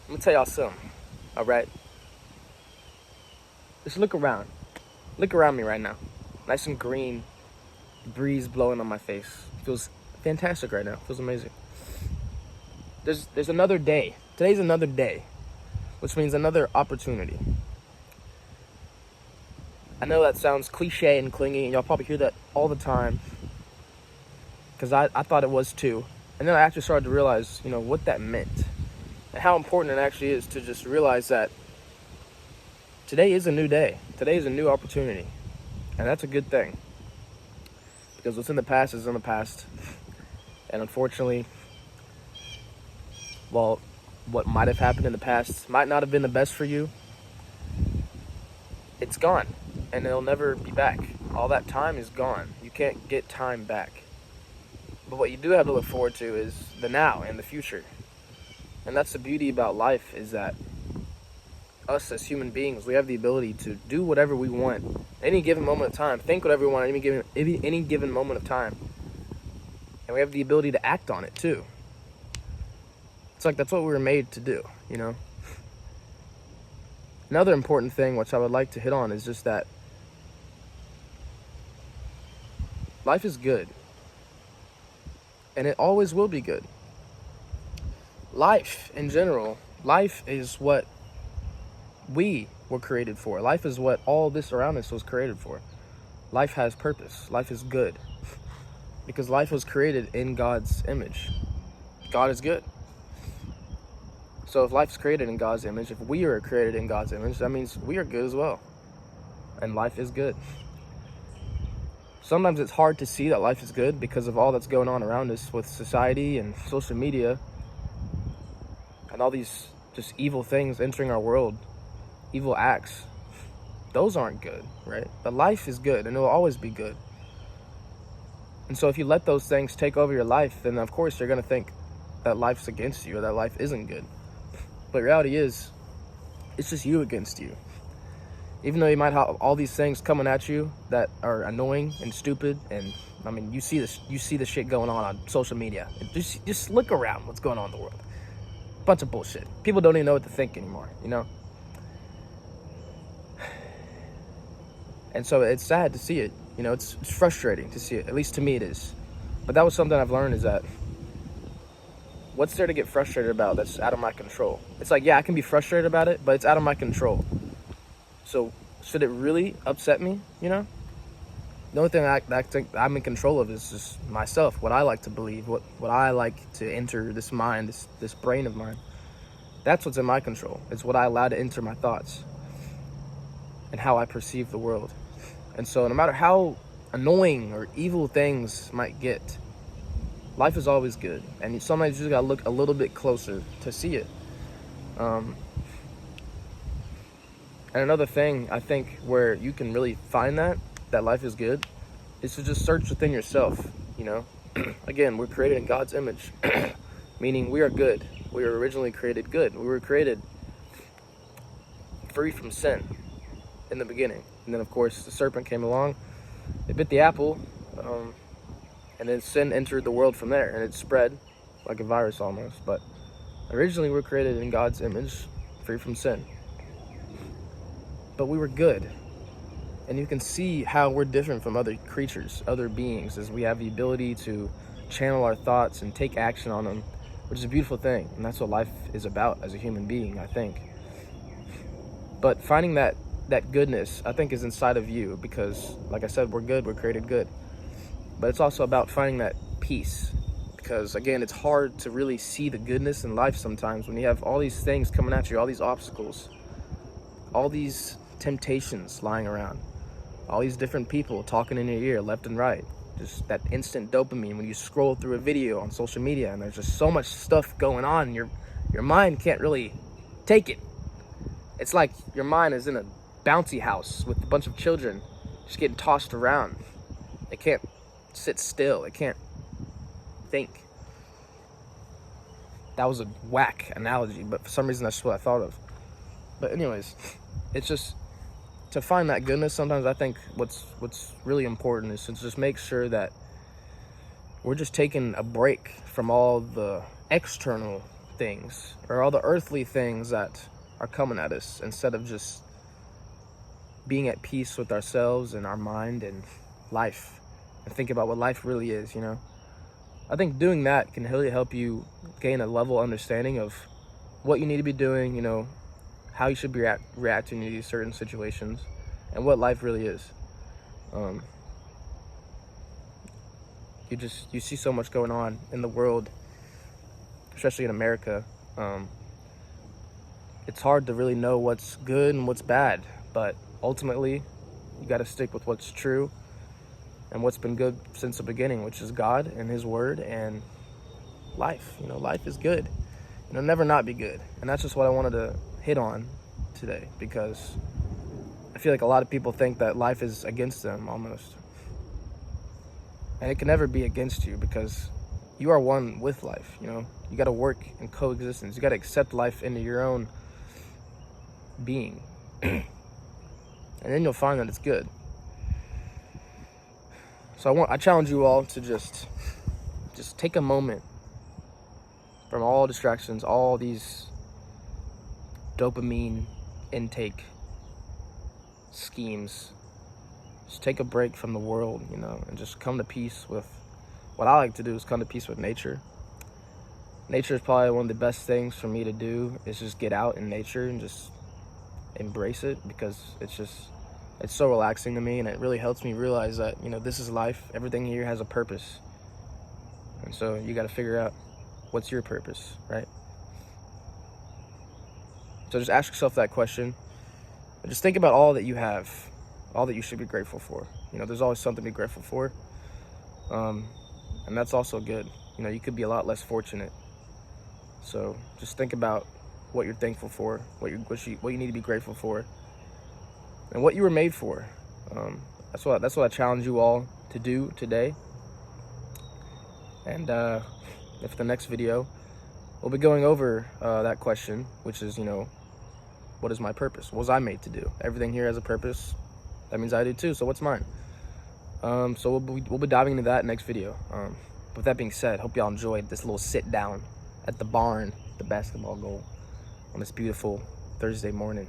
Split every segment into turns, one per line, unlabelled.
Let me tell y'all something, all right? Just look around. Look around me right now. Nice and green, breeze blowing on my face. Feels fantastic right now. Feels amazing. There's another day. Today's another day, which means another opportunity. I know that sounds cliche and clingy, and y'all probably hear that all the time, because I thought it was too. And then I actually started to realize, what that meant, and how important it actually is to just realize that today is a new day. Today is a new opportunity, and that's a good thing. Because what's in the past is in the past, and unfortunately, well, what might have happened in the past might not have been the best for you. It's gone, and it'll never be back. All that time is gone. You can't get time back. But what you do have to look forward to is the now and the future. And that's the beauty about life, is that us as human beings, we have the ability to do whatever we want any given moment of time, think whatever we want at any given moment of time. And we have the ability to act on it too. It's like that's what we were made to do, Another important thing which I would like to hit on is just that life is good. And it always will be good. Life, in general, life is what we were created for. Life is what all this around us was created for. Life has purpose. Life is good. Because life was created in God's image. God is good. So if life's created in God's image, if we are created in God's image, that means we are good as well. And life is good. Sometimes it's hard to see that life is good because of all that's going on around us with society and social media and all these just evil things entering our world, evil acts. Those aren't good, right? But life is good, and it will always be good. And so if you let those things take over your life, then of course you're going to think that life's against you or that life isn't good. But reality is, it's just you against you. Even though you might have all these things coming at you that are annoying and stupid, and you see the shit going on social media. Just look around what's going on in the world. Bunch of bullshit. People don't even know what to think anymore, And so it's sad to see it. It's frustrating to see it. At least to me it is. But that was something I've learned, is that what's there to get frustrated about that's out of my control? It's like, yeah, I can be frustrated about it, but it's out of my control. So should it really upset me, The only thing I think I'm in control of is just myself, what I like to believe, what I like to enter this mind, this brain of mine. That's what's in my control. It's what I allow to enter my thoughts and how I perceive the world. And so no matter how annoying or evil things might get, life is always good. And sometimes you just gotta look a little bit closer to see it. And another thing, I think, where you can really find that life is good, is to just search within yourself, Again, we're created in God's image, meaning we are good. We were originally created good. We were created free from sin in the beginning. And then, of course, the serpent came along, it bit the apple, and then sin entered the world from there, and it spread like a virus almost. But originally, we were created in God's image, free from sin. But we were good. And you can see how we're different from other creatures, other beings, as we have the ability to channel our thoughts and take action on them, which is a beautiful thing. And that's what life is about as a human being, I think. But finding that goodness, I think, is inside of you, because, like I said, we're good, we're created good. But it's also about finding that peace, because, again, it's hard to really see the goodness in life sometimes when you have all these things coming at you, all these obstacles, all these temptations lying around, all these different people talking in your ear left and right, just that instant dopamine when you scroll through a video on social media, and there's just so much stuff going on, your mind can't really take it. It's like your mind is in a bouncy house with a bunch of children just getting tossed around. It can't sit still. It can't think. That was a whack analogy, but for some reason that's what I thought of. But anyways, it's just to find that goodness. Sometimes I think what's really important is to just make sure that we're just taking a break from all the external things or all the earthly things that are coming at us, instead of just being at peace with ourselves and our mind and life, and think about what life really is, you know. I think doing that can really help you gain a level understanding of what you need to be doing, you know, how you should be reacting to these certain situations, and what life really is. You see so much going on in the world, especially in America. It's hard to really know what's good and what's bad, but ultimately you got to stick with what's true and what's been good since the beginning, which is God and his word and life. You know, life is good. It'll never not be good. And that's just what I wanted to hit on today, because I feel like a lot of people think that life is against them almost. And it can never be against you, because you are one with life, you know. You got to work in coexistence. You got to accept life into your own being. And then you'll find that it's good. So I challenge you all to just take a moment from all distractions, all these dopamine intake schemes. Just take a break from the world, you know, and just come to peace with what I like to do is come to peace with nature. Nature is probably one of the best things for me to do, is just get out in nature and just embrace it, because it's so relaxing to me, and it really helps me realize that, you know, this is life. Everything here has a purpose. And so you got to figure out what's your purpose, right? So just ask yourself that question. And just think about all that you have, all that you should be grateful for. You know, there's always something to be grateful for. And that's also good. You know, you could be a lot less fortunate. So just think about what you're thankful for, what you need to be grateful for, and what you were made for. That's what I challenge you all to do today. And if the next video, we'll be going over that question, which is, you know, what is my purpose? What was I made to do? Everything here has a purpose. That means I do too. So what's mine? So we'll be diving into that next video. With that being said, hope y'all enjoyed this little sit down at the barn, the basketball goal, on this beautiful Thursday morning.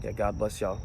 Yeah, God bless y'all.